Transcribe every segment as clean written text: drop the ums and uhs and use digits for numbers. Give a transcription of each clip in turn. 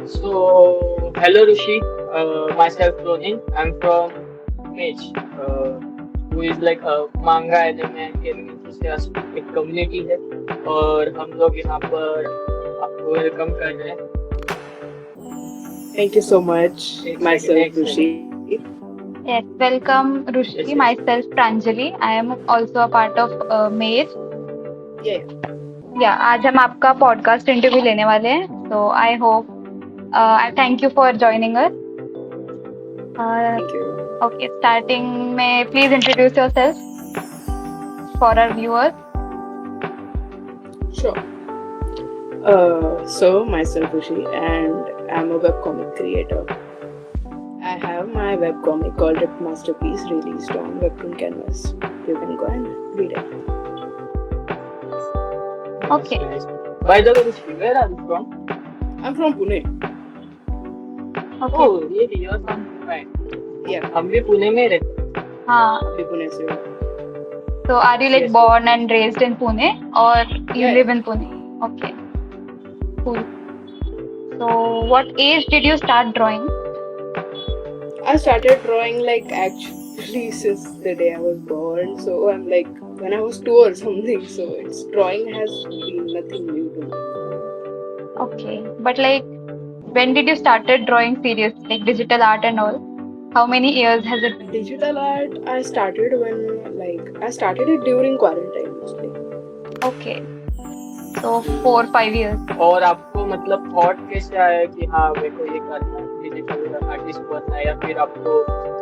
So, hello Rishi, myself Ronin. I'm from Mage, who is like a manga anime and gaming enthusiast एक community है और हम लोग यहाँ पर आपको वेलकम कर रहे हैं Thank you so much, एक myself second Rushi. Yes, welcome Rushi. yes Myself Pranjali. I am also a part of Maze. Yeah, आज हम आपका पॉडकास्ट इंटरव्यू लेने वाले हैं. So I hope I thank you for joining us. thank you. Okay, starting में please introduce yourself for our viewers. Sure. So myself Rushi, and I'm a webcomic creator. I have my webcomic called It Masterpiece released on Webtoon Canvas. You can go and read it. Okay. nice. By the way, Rishi, where are you from? I'm from Pune. Okay. Oh, really? You're from Pune. Yeah, हम भी पुणे में रहते हैं. हाँ. अभी पुणे से हूँ. So are you like Yes. born and raised in Pune or you Yeah. live in Pune? Okay. Cool. So what age did you start drawing? I started drawing like actually since the day I was born. So I'm like when I was 2 or something. So it's drawing has been nothing new to me. Okay, but like, when did you started drawing serious, like digital art and all? How many years has it been? Digital art I started I started it during quarantine mostly. Okay, so 4-5 years. और आपको मतलब thought कैसे आया कि हाँ मेरे को ये करना है डिजिटल आर्टिस्ट बनना है या फिर आपको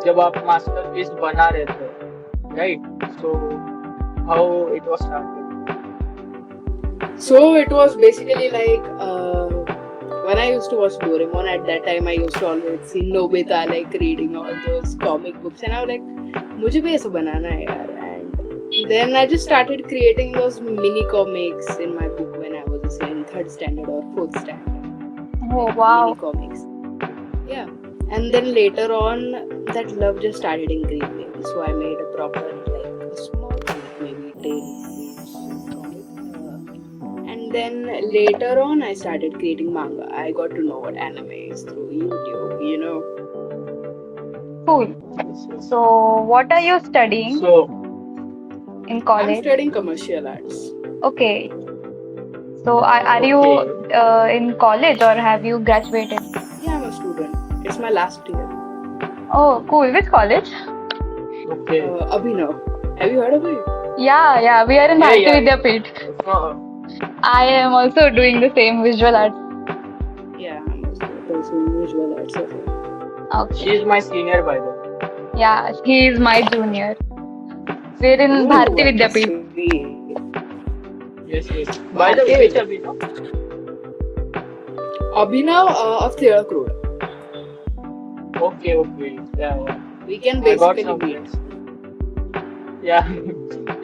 जब आप मास्टरपीस बना रहे थे right so how it was started So it was basically like when I used to watch Doraemon at that time, I used to always see Nobita like reading all those comic books, and I was like, मुझे भी ऐसा बनाना है यार. And then I just started creating those mini comics in my book when I was in 3rd standard or 4th standard. Oh wow. Mini comics. Yeah. And then later on, that love just started increasing. So I made a proper like a small comic, maybe 10 and then later on I started creating manga. I got to know what anime is through YouTube, you know. Cool. So what are you studying so in I'm college? studying commercial arts. Okay. So are you in college or have you graduated? Yeah, I'm a student. It's my last year. Oh, cool. Which college? okay Abhinav. Have you heard of it? Yeah. We are in Yeah, Bharati yeah. Vidyapeeth. uh, I am also doing the same visual arts. Yeah, I'm also pursuing visual arts as well. Okay. she is my senior by the way Yeah, he is my junior. We're in Ooh, Bharati that's Vidyapeeth. sweet. yes by the way Okay. which abhi no Abhinav of Thirak Road. okay yeah We can I got basically some meet. friends yeah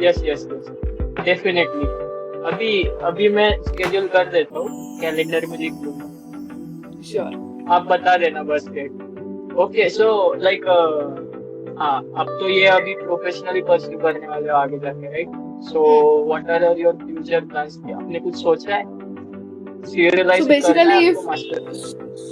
yes definitely अभी मैं schedule कर देता हूँ calendar में लिख दूंगा Sure. आप बता देना बस डेट ओके सो लाइक हाँ अब तो ये अभी प्रोफेशनली परस्यू करने वाले हो आगे जाके right so what are your future plans आपने कुछ सोचा है सीरियलाइज So करना है basically, आपको master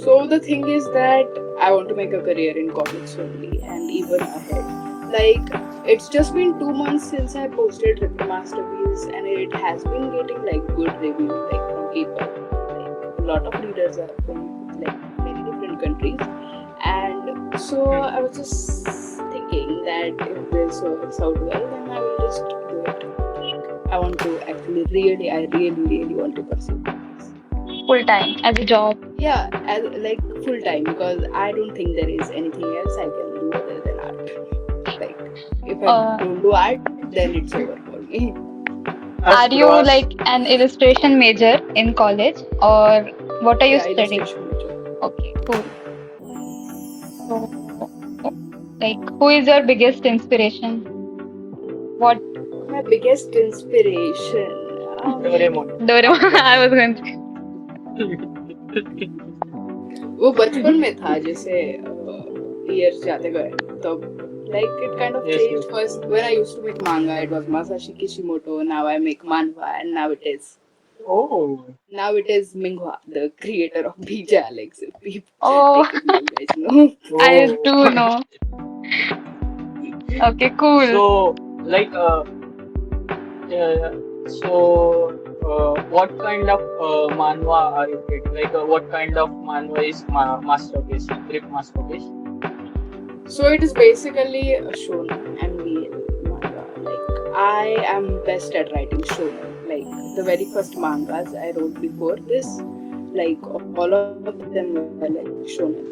so the thing is that I want to make a career in comics only and even ahead. Like it's just been 2 months since I posted Ripper Masterpiece and it has been getting like good review like from people. Like a lot of readers are from like many different countries. And so I was just thinking that if this works out well, then I will just do it. Like, I want to actually I really want to pursue comics. Full time as a job. Yeah, as like full time because I don't think there is anything else I can do other than art. Like if I don't do art, then it's over for me. Are you like an illustration major in college or what are you Yeah, studying? illustration major. Okay, cool. So, like, who is your biggest inspiration? What? My biggest inspiration. Doraemon Doraemon. I was going to. वो बचपन में था जैसे years जाते गए तब like it kind of Yes, changed. yes. First when I used to make manga it was Masashi Kishimoto. Now I make manhwa and now it is Oh, Now it is Minghua, the creator of BJ Alex. If you, Oh, like if you guys know. I oh. do know. Okay, cool. So, like, what kind of manhwa are you creating? Like, what kind of manhwa is masterpiece, grip masterpiece? So it is basically a shonen and BL manga. Like I am best at writing shonen. Like the very first mangas I wrote before this, like all of them were like shonen.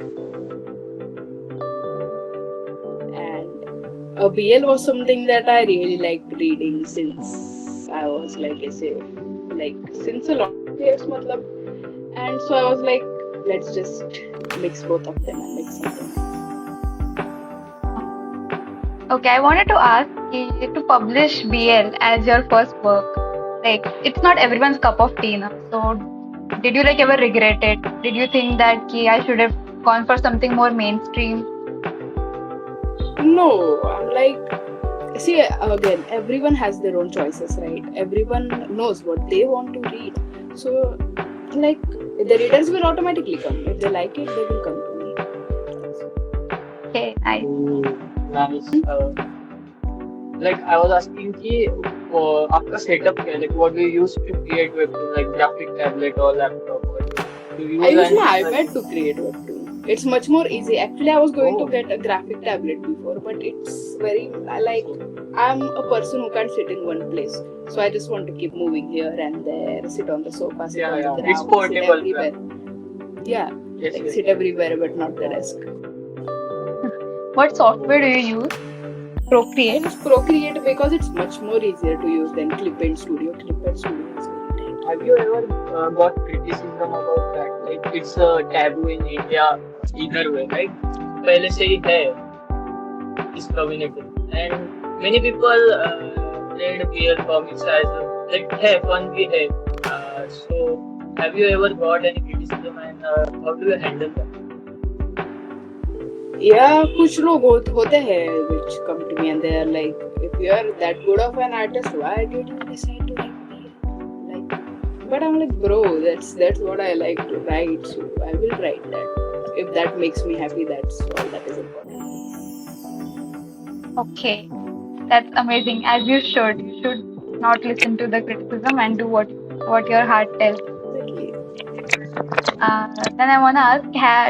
And a BL was something that I really liked reading since I was like I say, like since a lot of years, matlab. And so I was like, let's just mix both of them and make something. Okay, I wanted to ask to publish BL as your first work. Like, it's not everyone's cup of tea, na? So, did you like ever regret it? Did you think that I should have gone for something more mainstream? No, I'm like, see, again, everyone has their own choices, right? Everyone knows what they want to read. So, like, the readers will automatically come. If they like it, they will come to me. Okay, nice. Oh, nice. Like, I was asking कि आपका setup क्या है? Like, what do you use to create webtoon? Like, graphic tablet or laptop? Or do you I use use my anything like? iPad to create webtoon. It's much more easy. Actually, I was going to Oh. get a graphic tablet before, but it's very, like, I'm a person who can't sit in one place. So I just want to keep moving here and there, sit on the sofa, sit Yeah, on the yeah. ground, It's sit portable. everywhere. Yeah, Yes, like yes. sit everywhere but not the desk. What software do you use? I Procreate? use Procreate because it's much more easier to use than Clipint Studio. Clipint Studio is very tight. Have you ever got criticism about that? Like, it's a taboo in India either way, right? पहले से ही है इस community, and many people read BL comics as like है fun भी है. So, have you ever got any criticism, and how do you handle that? Yeah, कुछ लोग होते हैं which come to me and they are like, if you are that good of an artist, why did you decide to write BL? Like, but I'm like, bro, that's what I like to write, so I will write that. If that makes me happy, that's all that is important. Okay, that's amazing. As you should. You should not listen to the criticism and do what your heart tells. Exactly. Then I wanna ask,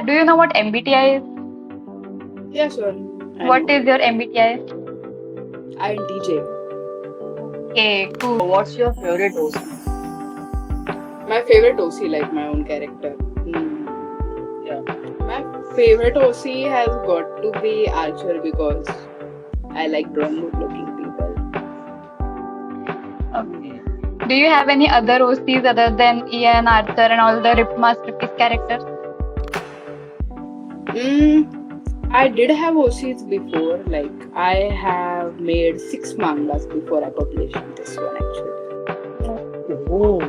do you know what MBTI is? Yeah, sure. What is your MBTI? INTJ. Okay, cool. What's your favorite OC? My favorite OC, like my own character. Yeah. My favorite OC has got to be Archer because I like drawing good-looking people. Okay. Do you have any other OCs other than Ian, Arthur, and all the Rip Masterpiece characters? I did have OCs before. Like I have made 6 mangas before I published this one actually. Oh.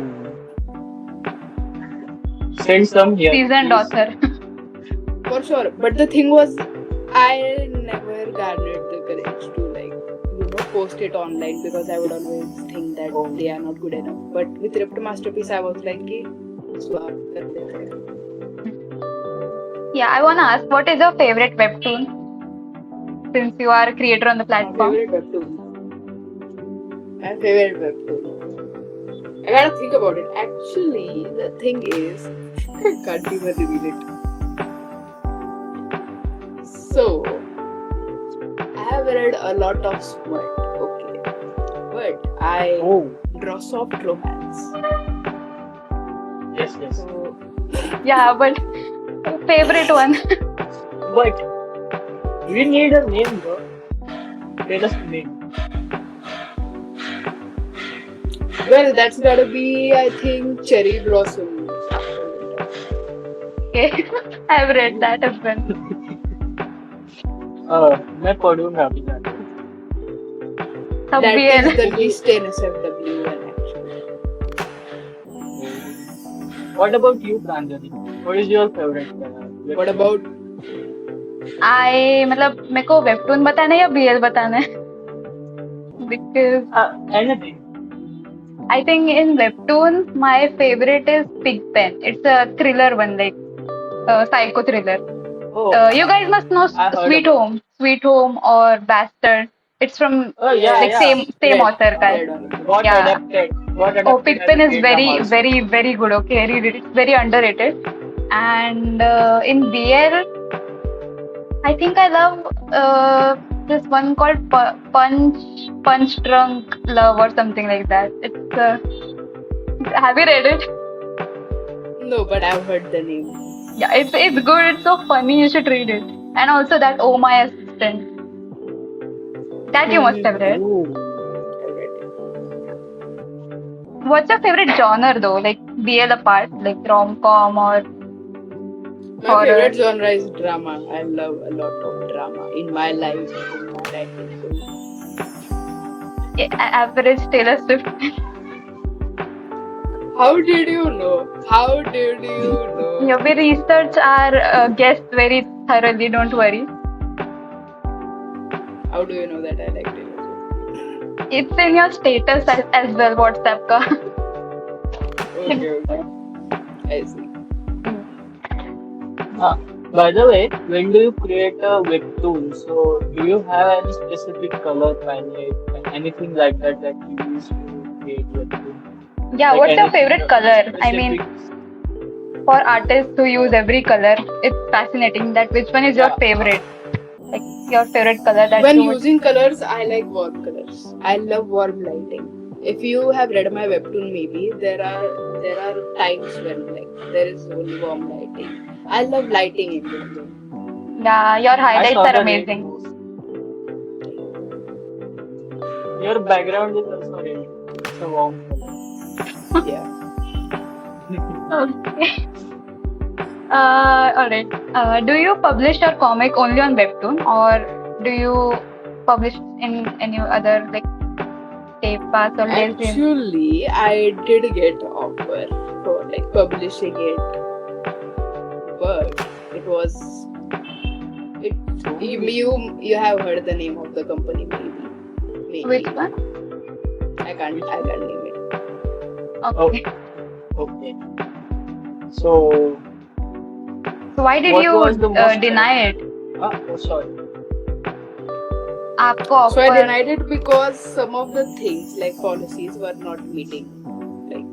Send some here. Seasoned please. author. For sure. But the thing was, I never garnered the courage to post it online because I would always think that they are not good enough. But with Ripped Masterpiece, I was like, swap kar dete hain. Yeah, I wanna ask, what is your favorite webtoon? Since you are a creator on the My platform. favorite webtoon. I gotta think about it. Actually, the thing is, I can't even reveal it. So, I have read a lot of smut, okay, but I draw soft romance. Yes, yes. So, Yeah, but favorite one. But we need a name, bro. Tell us the name. well, that's gotta be, I think, Cherry Blossom. Okay, I've read that as well. मैं पढ़ूंगा अभी जाके. That BL. is the least NSFW one actually. What about you, Pranjali? What is your favorite? What about मतलब मेरे को webtoon बताना है या BL बताना है? Because anything? I think in webtoons, my favorite is Pigpen. It's a thriller one, like psycho thriller. Oh, You guys must know I heard Sweet about. Home, Sweet Home or Bastard. It's from Oh yeah, like yeah. Yes, same read, author guy. read on it. Got Yeah. adapted. Got Oh, adapted as a Pigpen is K drama very, also. very, very good. Okay, read it. It's very underrated. And in BL, I think I love this one called Punch Drunk Love or something like that. It's have you read it? No, but I've heard the name. Yeah, it's good. It's so funny. You should read it. And also that Oh My Assistant. That you must have read. Ooh. I've read it. What's your favorite genre though? Like BL apart, like rom-com or My horror? favorite genre is drama. I love a lot of drama in my life, in my writing. Average Taylor Swift. How did you know? How did you know? Yeah, we research our guests very thoroughly. Don't worry. How do you know that I like Taylor Swift? It's in your status as well, WhatsApp ka. Okay, okay. I see. By the way, when do you create a webtoon? So, do you have any specific color palette, anything like that that you use to create webtoon? Yeah, Like what's your any favorite color? I mean, specific- for artists who use every color, it's fascinating that which one is your Yeah. favorite? Like your favorite color that When you would. using colors, I like warm colors. I love warm lighting. If you have read my webtoon, maybe there are times when like there is only warm lighting. I love lighting in webtoon. Yeah, your I highlights saw are the amazing. rainbows. Your background is also red. It's a warm color. Yeah. Okay. Alright. Do you publish your comic only on Webtoon or do you publish in any other like Tapepass or Lezim? Actually, I did get offer for like publishing it, but it was it. You have heard the name of the company maybe. Which one? I can't name it. Okay. Okay. So, why did what you was the most deny it? oh, sorry. आपको So I offer denied it because some of the things like policies were not meeting. Like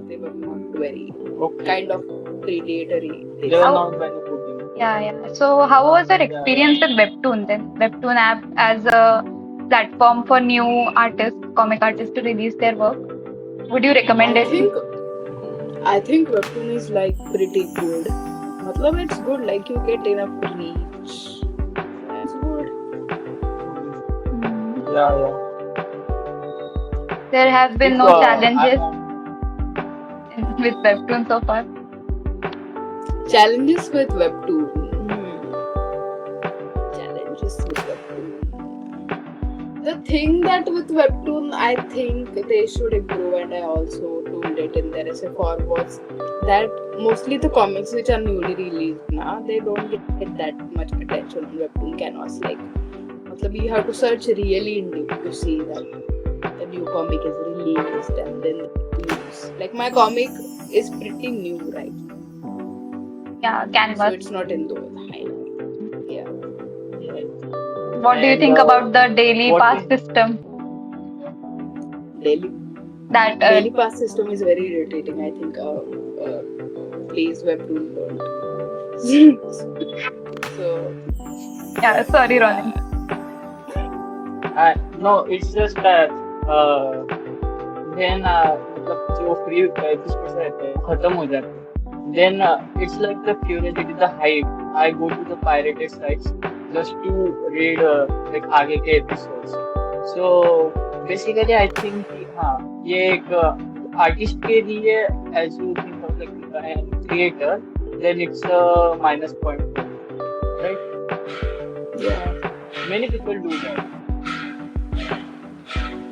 they were not very Okay. kind of predatory. They were How- not benefiting. yeah. So how was your experience with Webtoon then? Webtoon app as a platform for new artists, comic artists to release their work. Would you recommend it? I think webtoon is like pretty good. Matlab it's good, like you get enough reach. It's good. Mm. Yeah. There have been If, no challenges I- with Webtoon so far. Challenges with webtoon. Challenges with webtoon. The thing that with webtoon, I think they should improve, and I also told it in their SFR was that mostly the comics which are newly released now, they don't get that much attention on webtoon canvas. Like, matlab you have to search really in deep to see that the new comic is released and then the news. Like my comic is pretty new, right? Yeah, So Canvas. it's not in those highlights. Yeah. Yeah. What do you And, think about the daily what pass is- system? Daily That daily pass system is very irritating. I think please webtoon don't. So yeah, sorry, Ronin. No, it's just that then मतलब जो free episodes रहते हैं खत्म हो जाते हैं. Then it's like the curiosity, the hype. I go to the pirated sites just to read like आगे के episodes. So basically I think कि हाँ ये एक artist के लिए as you think of like a creator, then it's a minus point for you, right? yeah. Many people do that.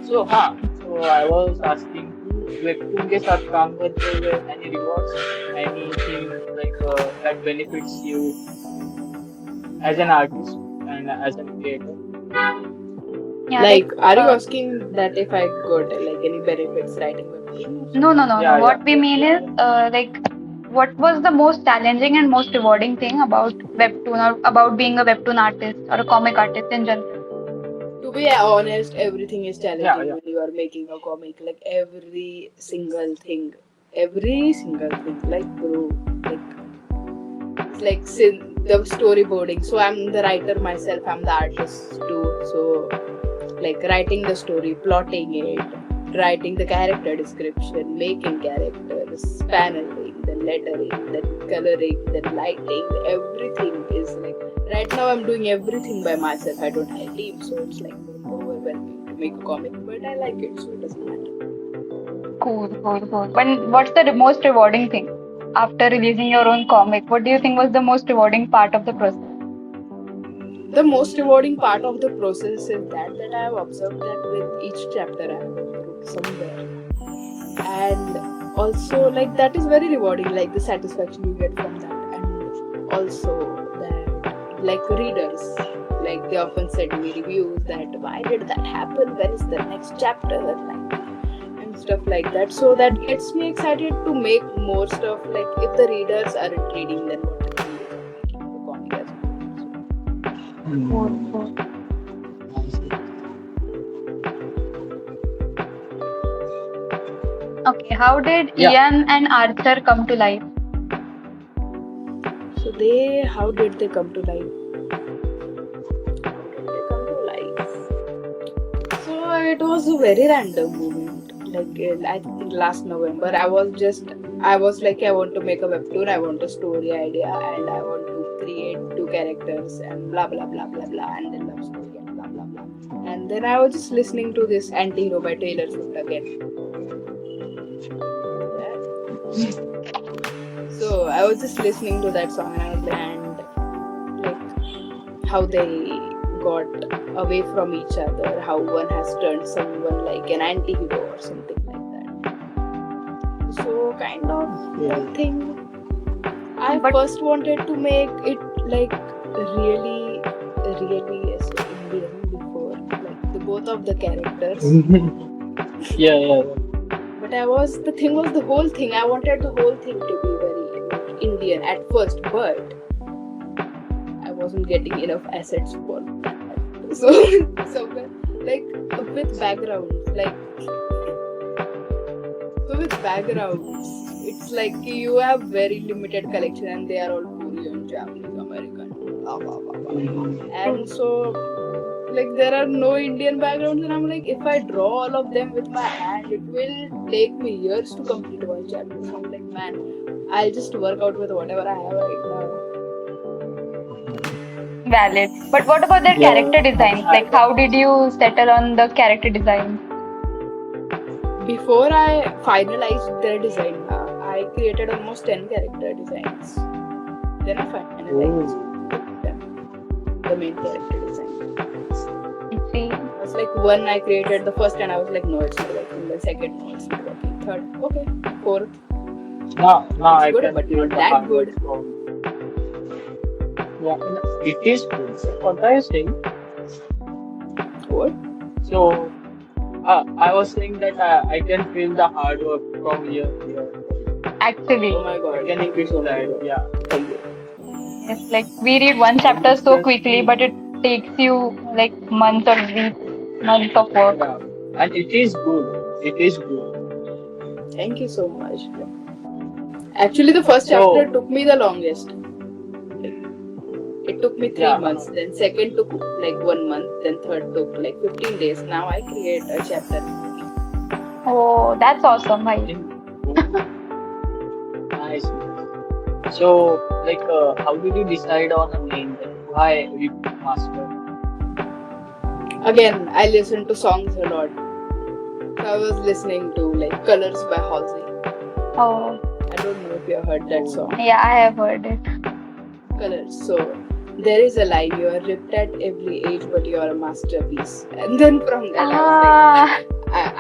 So I was asking webtoon के साथ काम करते हुए any rewards, anything like that benefits you as an artist and as a creator? Yeah, Like, are you uh, asking that if I got like any benefits writing webtoon? no. Yeah, What we yeah. mean is, like, what was the most challenging and most rewarding thing about webtoon or about being a webtoon artist or a comic artist in general? To be honest, everything is Yeah, challenging yeah. when you are making a comic. Like every single thing. Like, bro, like it's like the storyboarding. So I'm the writer myself. I'm the artist too. So like writing the story, plotting it, writing the character description, making characters, paneling, then lettering, then coloring, then lighting, everything is like right now I'm doing everything by myself. I don't have a team, so it's like overwhelming to make a comic, but I like it, so it doesn't matter. Cool. When what's the most rewarding thing after releasing your own comic? What do you think was the most rewarding part of the process? The most rewarding part of the process is that I have observed that with each chapter I have improved somewhere, and also like that is very rewarding, like the satisfaction you get from that, and also that like readers, like they often send me reviews that why did that happen, when is the next chapter, like and stuff like that, so that gets me excited to make more stuff. Like if the readers aren't reading, then what the use of making the comic as Cool. I see. Okay, how did Yeah. Ian and Arthur come to life? well? So they, how did they come to life? How did they come to life? So it was a very random moment. Like I think last November, I was like, I want to make a webtoon, I want a story idea, and I want to create two characters, and blah blah blah blah blah, and then love story and blah blah blah. And then I was just listening to this Anti-Hero by Taylor Swift again. So I was just listening to that song, and I was like, and like how they got away from each other, how one has turned someone like an anti-hero or something like that. So kind of Yeah. thing. I But first wanted to make it like really, really as Indian before, like the both of the characters. Yeah. But the thing was the whole thing. I wanted the whole thing to be very like, Indian at first, but I wasn't getting enough assets for that. So, somewhere like with backgrounds, it's like you have very limited collection, and they are all Korean, Japanese, American, blah blah blah blah. And so like there are no Indian backgrounds, and I'm like, if I draw all of them with my hand, it will take me years to complete one chapter. So I'm like, man, I'll just work out with whatever I have right now. valid. But what about their Yeah. character designs? Like, how did you settle on the character design? Before I finalized their design, I created almost 10 character designs. Then I finalized the main character design. Let's see. It was like one I created the first, and I was like, no, it's not working. The second, no, it's not working. Third, okay. Fourth, Now I good, can but feel not the that hard good. work from. Yeah, it is good. What are you saying? What? So, I was saying that I can feel the hard work from here. Actually, Oh my god. Can you Thank you so that? much. Yeah. Thank you. yes, like we read one chapter so quickly, but it takes you like months or weeks, months of work. Yeah. And it is good. It is good. Thank you so much. Actually, the first So- chapter took me the longest. It took me 3 Yeah. months. Then second took like 1 month. Then third took like 15 days. Now I create a chapter. Oh, that's awesome, bhai. Nice. So, like, how did you decide on a name? Like, why Master? Again, I listen to songs a lot. So I was listening to like Colors by Halsey. Oh, I don't know if you have heard that song. yeah, I have heard it. Colors. So there is a line, you are ripped at every age, but you are a masterpiece. And then from that, Ah,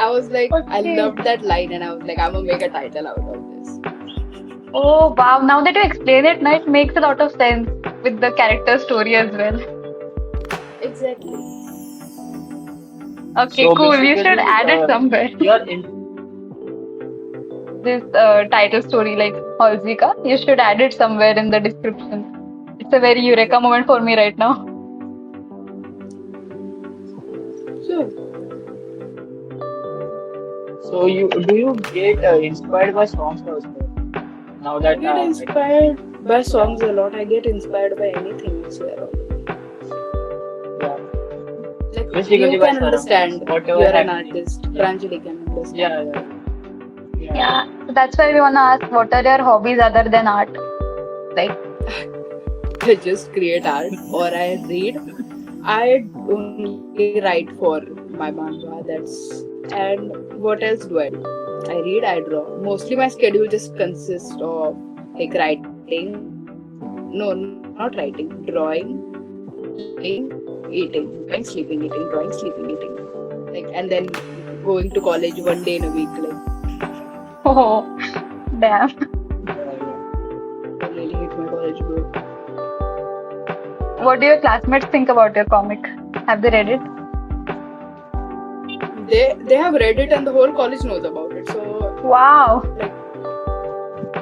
I was like, I Okay. loved that line, and I was like, I'm gonna make a title out of this. oh wow. Now that you explain it, now it makes a lot of sense with the character story as well. Exactly. Okay, So cool. You should basically, add it somewhere. you're in. This title story, like Halsika, you should add it somewhere in the description. It's a very eureka moment for me right now. Sure. So you get inspired by songs also? Now I that get inspired by songs a lot. I get inspired by anything you say. yeah, Like basically you by can understand. surroundings, whatever You're an happening. artist. Yeah. Pranjali can understand. Yeah. Yeah, so that's why we wanna ask, what are your hobbies other than art? Like, I just create art or I read. I only write for my manga. And what else do I do? I read, I draw. Mostly my schedule just consists of like writing. No, not writing. Drawing, sleeping, eating, drawing, sleeping, eating, drawing, sleeping, eating. Like and then going to college one day in a week. Like oh, damn. I really hate my college, bro. What do your classmates think about your comic? Have they read it? They have read it and the whole college knows about it. So Wow.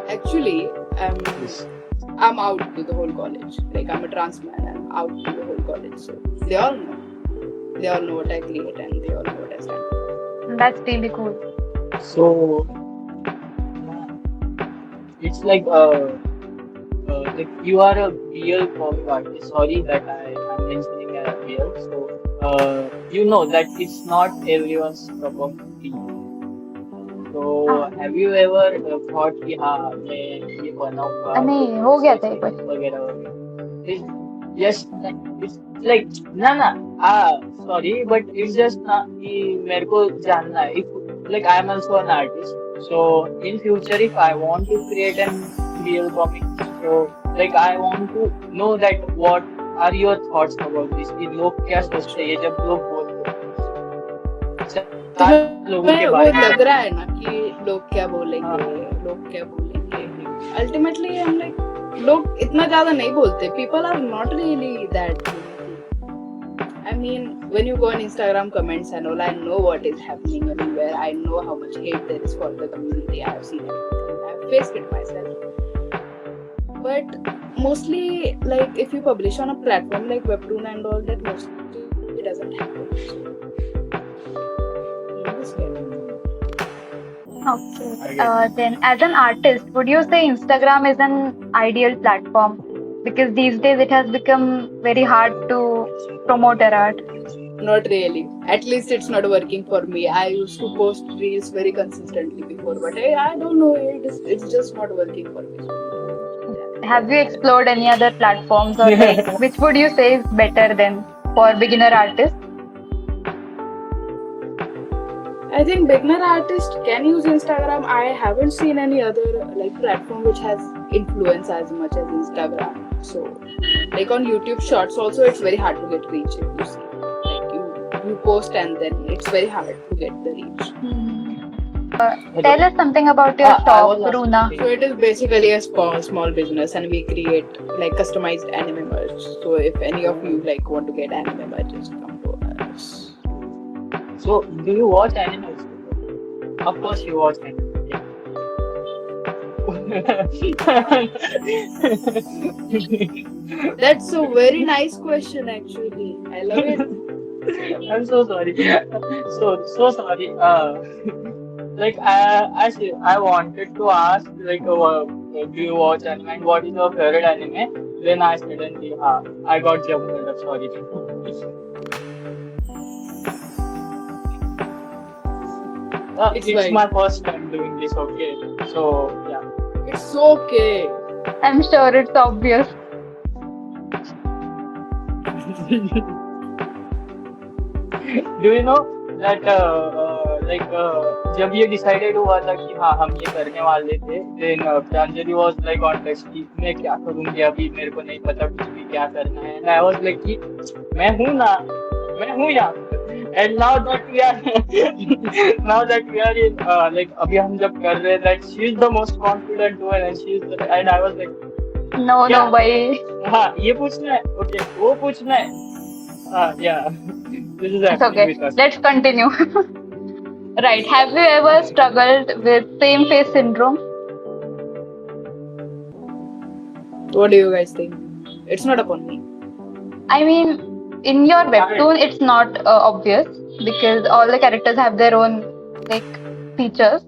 actually, I'm out to the whole college. Like I'm a trans man. I'm out to the whole college. So they all know. They all know what I create and they all know what I stand for. That's really cool. So it's like you are a real comic artist. Sorry that I'm mentioning a real. So you know that it's not everyone's cup of tea. So have you ever thought कि हाँ मैं ये बनाऊंगा नहीं हो गया था ये question. वगैरह वगैरह? Yes, it's like sorry, but it's just ना कि मेरे को जानना है. If like I am also an artist, so in future if I want to create a real comic, so like I want to know that what are your thoughts about this? कि लोग क्या सोचते हैं जब लोग बोलते हैं? लोगों के वो बारे में लग रहा है ना कि लोग क्या बोलेंगे. Ultimately I'm like लोग इतना ज्यादा नहीं बोलते. People are not really that. I mean, when you go on Instagram comments and all, I know what is happening everywhere. I know how much hate there is for the community. I have seen everything. I have faced it myself. But mostly, like if you publish on a platform like Webtoon and all that, mostly it doesn't happen. You understand? Okay. Then, as an artist, would you say Instagram is an ideal platform? Because these days it has become very hard to promote your art. Not really. At least it's not working for me. I used to post reels very consistently before, but I don't know. It's just not working for me. Have you explored any other platforms, or like, which would you say is better than for beginner artists? I think beginner artists can use Instagram. I haven't seen any other like platform which has influence as much as Instagram. So, like on YouTube Shorts, also it's very hard to get reach. If you see, like you post and then it's very hard to get the reach. Tell us something about your shop, Runa. So it is basically a small business, and we create like customized anime merch. So if any of you like want to get anime merch, just come to us. So, do you watch anime? Of course, you watch anime. That's a very nice question, actually. I love it. I'm so sorry. So sorry. Like I wanted to ask like, do you watch anime and what is your favorite anime? Then I suddenly, I got jumbled up. Sorry. It's my first time doing this, okay? So, yeah. It's okay. I'm sure it's obvious. Do you know that जब ये decided हुआ था कि हाँ हम ये करने वाले थे, then Pranjali was like on touch कि मैं क्या करूँगी अभी मेरे को नहीं पता कुछ भी क्या करना है. And I was like कि मैं हूँ यहाँ. And now that we are in like अभी हम जब कर रहे हैं, that she is the most confident one and I was like No, भाई. हाँ ये पूछना है, okay वो पूछना है, yeah. This is It's happening okay. with us. Let's continue. Right. Have you ever struggled with same face syndrome? What do you guys think? It's not upon me. I mean, in your webtoon, it's not obvious because all the characters have their own like features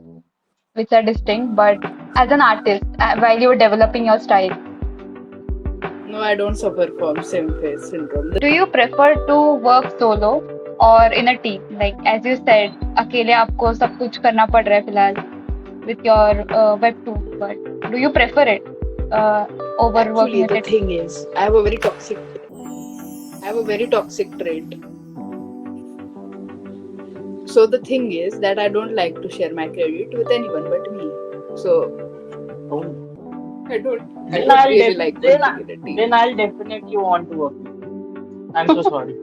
which are distinct. But as an artist, while you were developing your style, No, I don't suffer from same face syndrome. do you prefer to work solo or in a team? Like as you said, अकेले आपको सब कुछ करना पड़ रहा है फिलहाल with your webtoon. But do you prefer it over Actually, working the with a team? thing is, I have a very toxic trait. So the thing is that I don't like to share my credit with anyone but me. So Oh. I don't Then I'll really def- like then, working in a team. then I'll definitely want to work with you. I'm so sorry.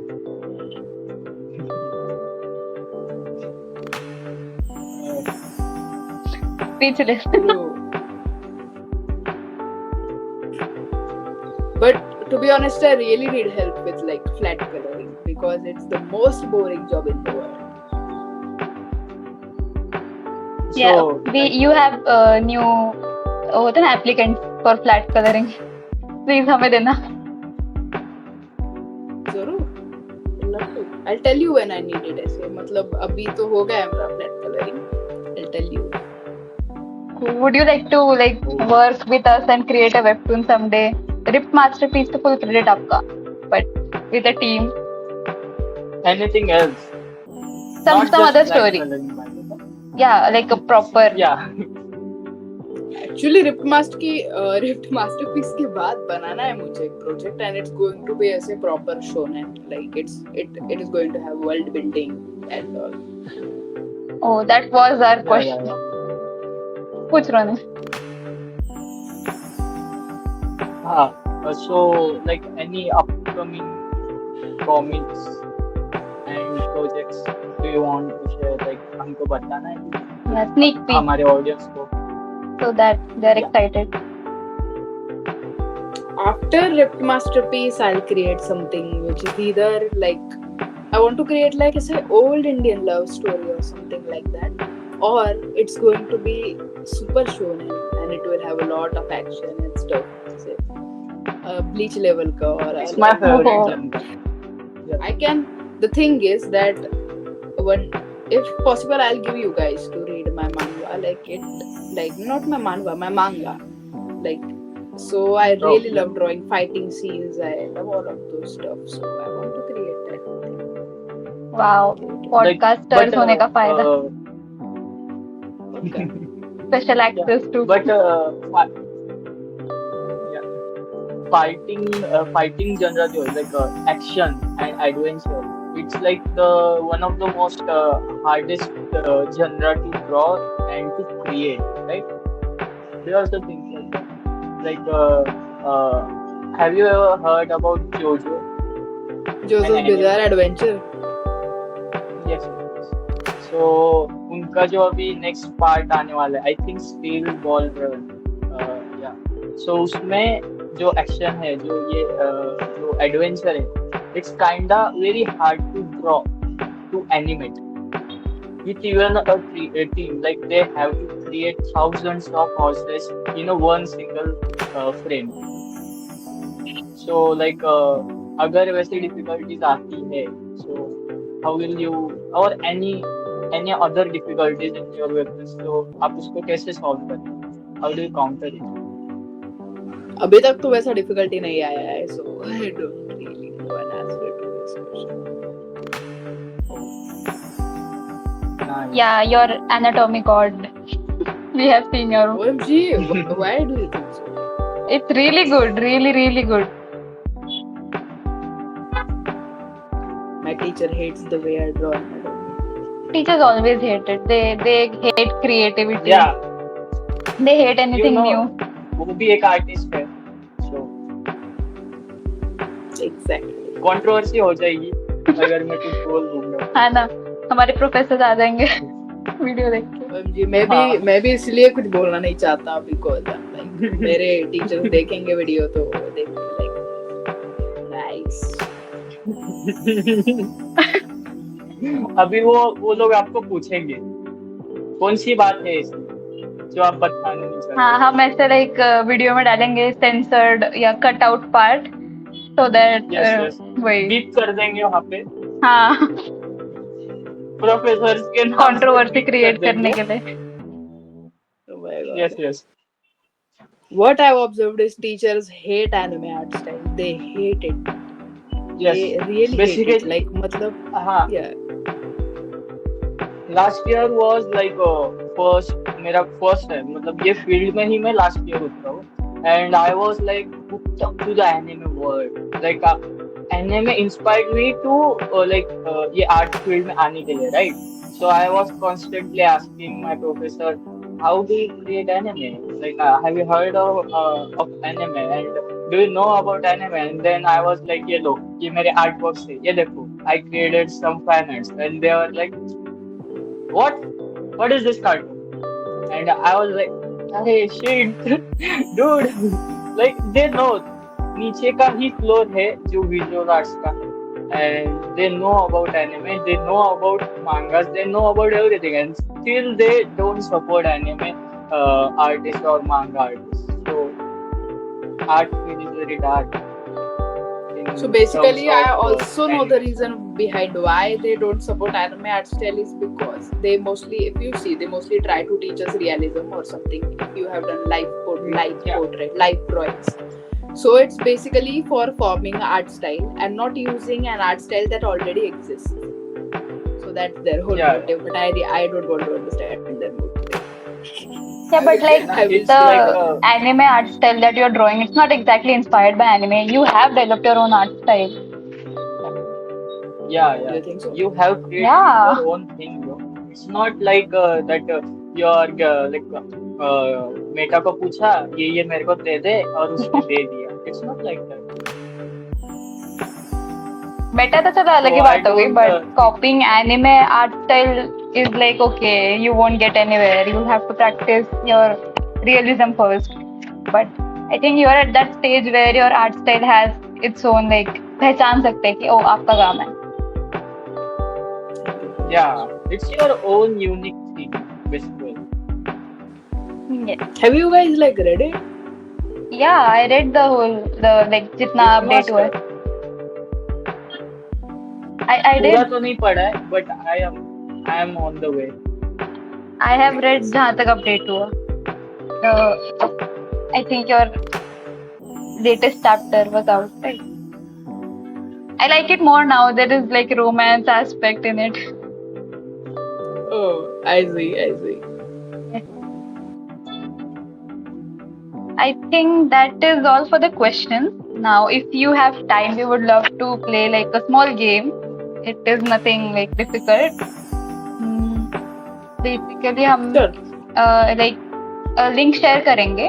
Speechless. True. But to be honest, I really need help with like flat coloring because it's the most boring job in the world. Yeah, So, you have new होता है ना applicants for flat coloring. Please हमें देना. जरूर. I'll tell you when I need it. ऐसे मतलब अभी तो हो गया है मेरा flat coloring. I'll tell you. Would you like to work with us and create a webtoon someday? Ripped Masterpiece to full credit आपका, but with a team. anything else? Some Not just other black story. coloring, by the way. Yeah, like a proper. Yeah. Actually, Ripped Masterpiece के बाद बनाना है मुझे एक project and it's going to be ऐसे proper shonen. Like it is going to have world building and all. Oh, that was our Yeah, question. yeah. पूछ रहा हूँ. So, like any upcoming comics and projects do you want to share? Like हमको बताना है कि Yeah, sneak peek हमारे audience को. so that they're Yeah. excited. After Ripped Masterpiece, I'll create something which is either like I want to create like a old Indian love story or something like that, or it's going to be super shonen and it will have a lot of action and stuff. Say, Bleach level ka or It's my favorite Oh. genre. I can. The thing is that if possible, I'll give you guys to read my manga. Not my manhwa, my manga. So I really yeah. love drawing fighting scenes. I love all of those stuff. So I want to create that thing. Wow, podcasters होने का फायदा. Okay. Special access to. But fighting genre जो है like action and adventure. It's like one of the most hardest genre to draw and to create, right? There are some things like that. Like, have you ever heard about JoJo? Jojo's Bizarre Adventure. Yes. So उनका जो अभी next part आने वाला है, I think Steel Ball Run. Yeah. So उसमें जो action है, जो adventure है, it's kinda very hard to draw, to animate. With even a team, like they have to create thousands of horses in a one single frame. So like अगर वैसे difficulties आती है, so how will you or any other difficulties in your business, so आप उसको कैसे solve करते हैं? How do you counter it? अभी तक तो वैसा difficulty नहीं आया है. So I don't really know an answer to this question. Nice. Yeah, your anatomy god. We have seen your. OMG, why do you think so? It's really good, really good. My teacher hates the way I draw anatomy. Teachers always hate it. They hate creativity. Yeah. They hate anything You know, new. वो भी एक artist है, so Exactly. controversy हो जाएगी अगर मैं कुछ बोल दूंगा. है ना, हमारे प्रोफेसर आ जाएंगे वीडियो देख के. OMG, मैं भी इसलिए कुछ बोलना नहीं चाहता because like मेरे टीचर्स देखेंगे वीडियो तो देखेंगे like nice. अभी वो लोग आपको पूछेंगे कौन सी बात है इसमें जो आप बताना नहीं हाँ, चाहते। हम ऐसे लाइक वीडियो में डालेंगे सेंसर्ड या cut out part, so that yes yes, वही। बीप कर देंगे वहाँ पे, हाँ, प्रोफेसर के नाम से कंट्रोवर्सी बीप कर क्रिएट करने देंगे। के लिए। Oh my yes god. Yes. What I've observed is teachers hate anime art style. They hate it. Yes They really hate it. Basically Like, matlab, हाँ, yeah. Last year was like first, मेरा first time, मतलब ये field में ही मैं last year उतरा हूँ, and I was like hooked up to the anime world, like anime inspired me to ये art field में आने के लिए, right? So I was constantly asking my professor, how do you create anime? Like, have you heard of anime? And do you know about anime? And then I was like, ये लो, ये मेरे art work है, ये देखो, I created some fan arts, and they were like, what? What is this cartoon? And I was like, अरे shit, dude, like they know नीचे का ही floor है जो विजुअल आर्ट्स का है, and they know about anime, they know about mangas, they know about everything, and still they don't support anime artists or manga artists. So art field is very dark. So basically, I also know the anime. reason behind why they don't support anime art style is because they mostly, if you see, they mostly try to teach us realism or something. If you have done live Yeah. portrait, live drawings. So it's basically for forming an art style and not using an art style that already exists. So that's their whole Yeah. motive. But I don't want to understand their motive. Yeah, but like It's the like anime art style that you're drawing, it's not exactly inspired by anime. You have developed your own art style. yeah, Do yeah. you think so? You have created Yeah. your own thing, bro. It's not like that you're like Meta को पूछा ये मेरे को दे दे और उसने दे दिया. It's not like that. Meta तो चलो अलग ही So I बात हो गई, don't, but copying anime art style is like, okay, you won't get anywhere. You'll have to practice your realism first. But I think you are at that stage where your art style has its own, like, पहचान सकते हैं कि ओ आपका काम है. Yeah, it's your own unique thing, basically. Yeah. Have you guys like read it? Yeah, I read the like जितना You update must हुआ have. है. I पूरा did. तो नहीं पढ़ा है, but I am on the way. I have read जहाँ तक update हुआ. I think your latest chapter was out, right? I like it more now. There is like romance aspect in it. Oh, I see. I think that is all for the questions. Now, if you have time, we would love to play like a small game. It is nothing like difficult. Basically, हम Sure. like link share करेंगे.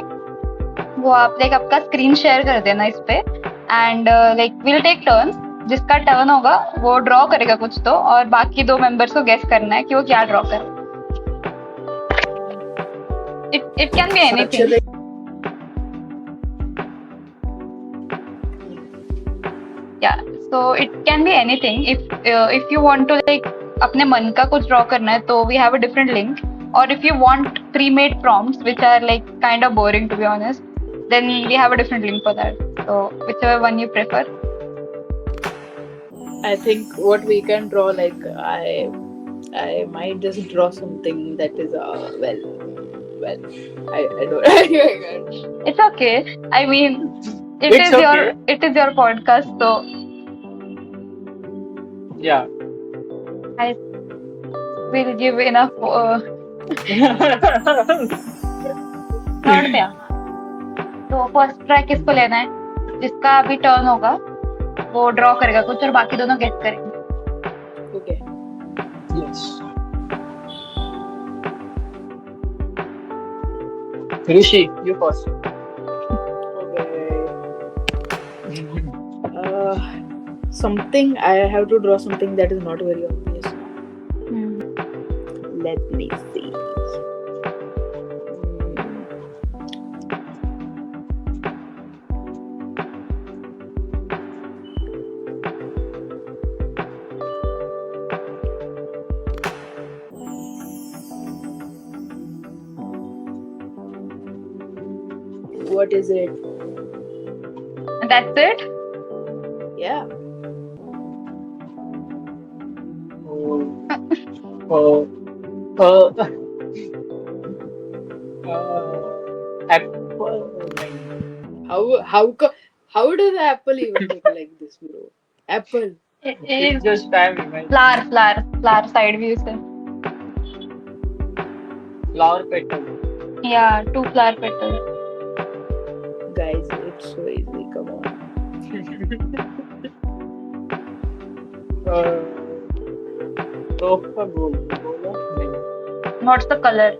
वो आप like आपका screen share कर देना इस पे, and like we'll take turns. जिसका टर्न होगा वो ड्रॉ करेगा कुछ तो, और बाकी दो मेंबर्स को गेस करना है कि वो क्या ड्रॉ करे. It can be anything. Yeah, so it can be anything. If you want to like अपने मन का कुछ ड्रॉ करना है तो we have a different link. Or if you want pre-made prompts which are like kind of boring to be honest, then we have a different link for that. So whichever one you prefer. I think what we can draw, like I might just draw something that is well, I don't. It's okay. I mean, It's okay. it is your podcast, so Yeah. I will give enough. छोड़ दिया. तो first try किसको लेना है? जिसका अभी turn होगा वो ड्रॉ करेगा कुछ और बाकी दोनों गेस करेंगे. Okay. Yes. Rishi, you first. Okay. Something I have to draw something that is not very obvious now. Let me see. What is it? That's it? Yeah. Oh, apple. How does apple even look like this, bro? Apple. It It's is just time, imagine. flower side view se. Flower petal. Yeah, 2 flower petals. Guys, it's so easy. Come on. Sofa gold. बोला नहीं. What's the color?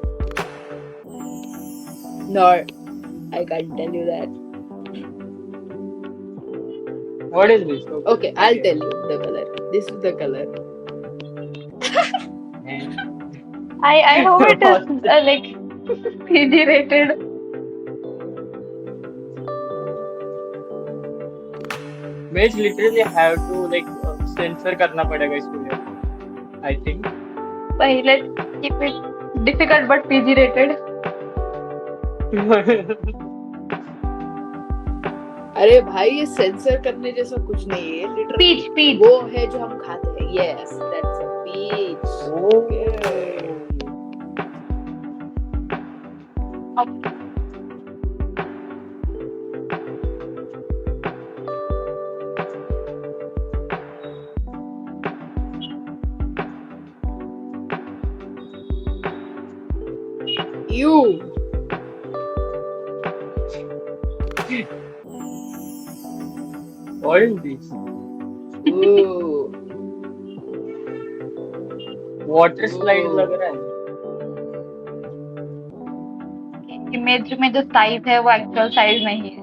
No, I can't tell you that. What is this? Okay, I'll tell you the color. This is the color. I hope it is like PG rated. Which literally have to like censor करना पड़ेगा इसको. I think. But let's keep it difficult but PG rated. अरे भाई ये sensor करने जैसा कुछ नहीं है लिटरली Peach. वो है जो हम खाते हैं yes that's a peach you What is this? ooh Water slide लग रहा है. इमेज में जो साइज है वो एक्चुअल साइज नहीं है.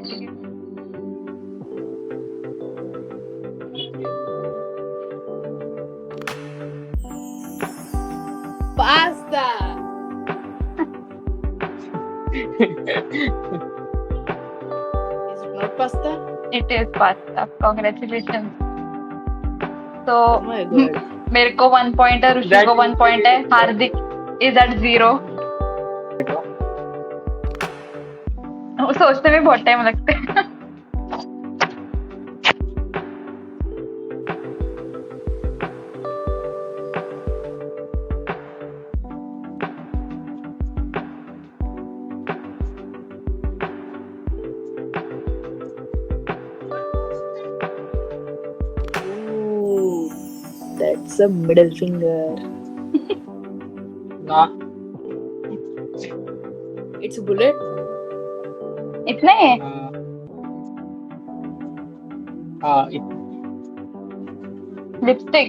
pasta is it not pasta It is pasta. Congratulations. So oh my god मेरे को 1 point है, ऋषि को 1 point है, हार्दिक is at 0. वो सोचने में बहुत टाइम लगता है. ooh that's a middle finger ना. it's a bullet इतने है? हाँ. लिपस्टिक.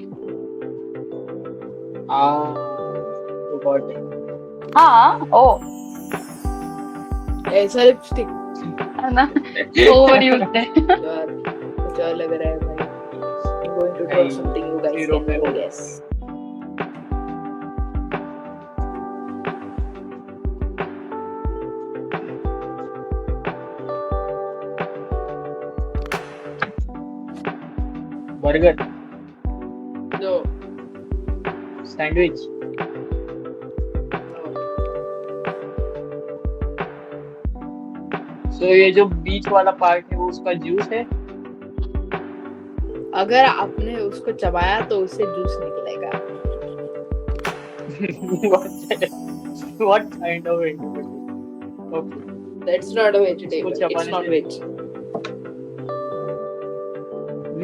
You got it. हाँ. ओ ऐसा लिपस्टिक है ना. ओवर यूज है. यार कुछ और लग रहा है भाई I'm going to draw something you guys Zero can पे never हो. guess Burger. no Sandwich. no So ये जो बीच वाला पार्ट है वो उसका जूस है. अगर आपने उसको चबाया तो उससे जूस निकलेगा What kind of vegetable? Okay. that's not a vegetable उसको it's चबाने not से- veg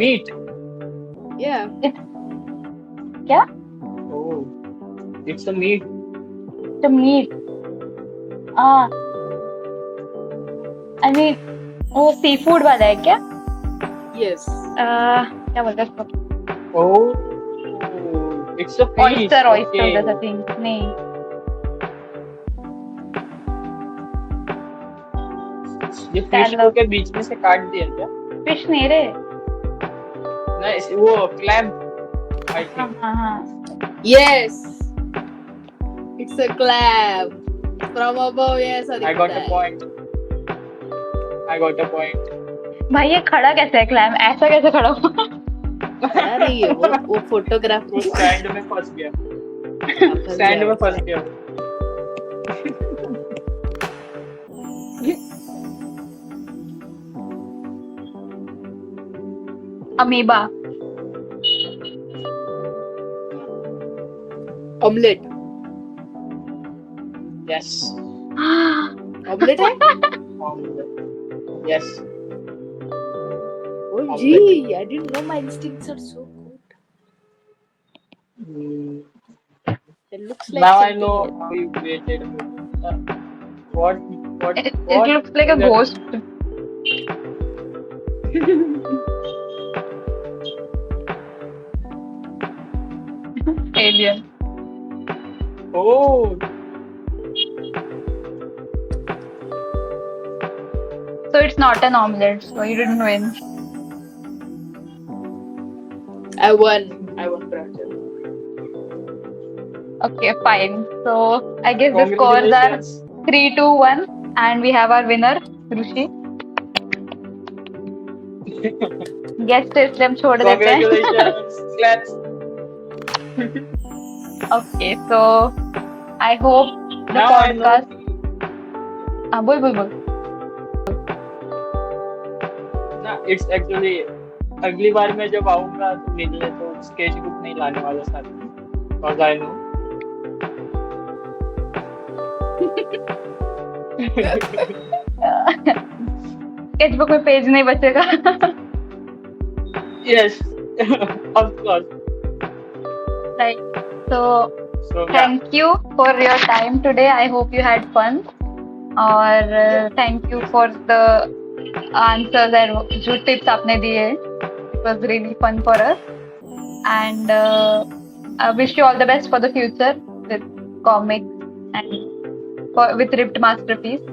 Meat. yeah क्या? Oh, it's a meat. The meat. I mean वो सी फूड वाला है क्या? yes क्या बोलते हैं उसको? Oh, it's a fish. Oyster Okay. जैसा थिंग. नहीं. ये फिश Scallop. के बीच में से काट दिया क्या? फिश नहीं रे. नहीं वो क्लैम. I think. हाँ. yes it's a crab from above yes I got a point. भाई ये खड़ा कैसे है क्लैम? ऐसा कैसे खड़ा हुआ? नहीं है वो फोटोग्राफ वो सैंड में फंस गया. सैंड में फंस गया. Amoeba. Omelette. Yes. Omelette है? Yes. Oh Omelette. gee, I didn't know my instincts are so good. Mm, It looks like now I something know else. how you created what It looks like a is that? ghost. Alien. Oh, So it's not an omelette. So you didn't win. I won Brandon. Okay, fine. So I guess the scores are congratulations. 3-2-1, and we have our winner, Rushi. Guest है इसलिए हम छोड़ देते हैं. Congratulations. Claps. Okay, so I hope the Now I know. podcast. बोल. ना it's actually अगली बार मैं जब आऊंगा तो मिलने तो स्केच बुक नहीं लाने वाला साथ में बिकॉज आई नो स्केचबुक में पेज नहीं बचेगा. Yes of course Right. So so thank you for your time today. I hope you had fun. और thank you for the answers and जो tips आपने दिए. It was really fun for us. And I wish you all the best for the future with comics and with Ripped Masterpiece.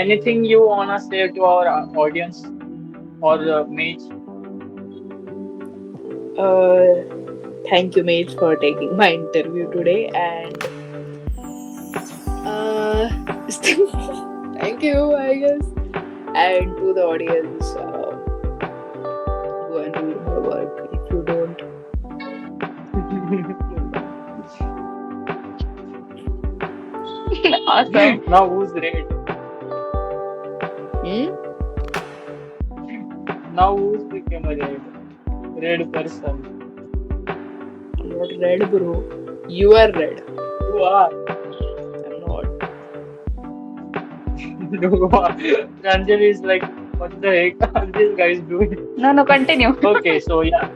anything you wanna say to our audience or Mage? Thank you, Mage, for taking my interview today, and thank you, I guess, and to the audience, go and read my work if you don't. Awesome. Now who's red? Now who's became a red person? I'm not red, bro. You are red. You are. I'm not. Ranjan is like, what the heck are these guys doing? No, continue. Okay, so yeah.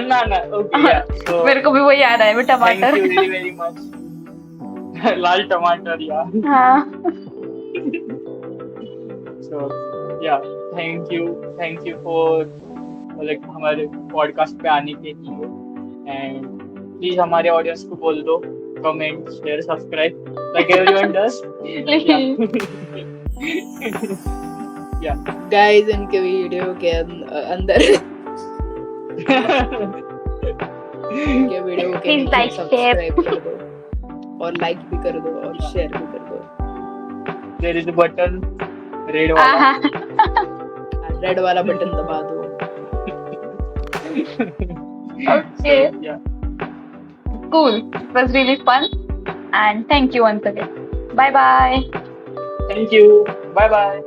nah, okay, yeah. So मेरे को भी वही आ रहा है, thank टमाटर. you very, very much. लाल टमाटर, yeah. हाँ. So yeah, thank you for like हमारे पॉडकास्ट पे आने के लिए एंड प्लीज हमारे ऑडियंस को बोल दो comment share subscribe like everyone does या Guys, इनके वीडियो के अंदर इनके वीडियो के Please नीचे like, सब्सक्राइब कर दो और लाइक भी कर दो और शेयर भी कर दो. There is a button red वाला रेड वाला बटन दबा दो. Okay. या Cool. It was really fun. And thank you once again. Bye bye. Thank you bye bye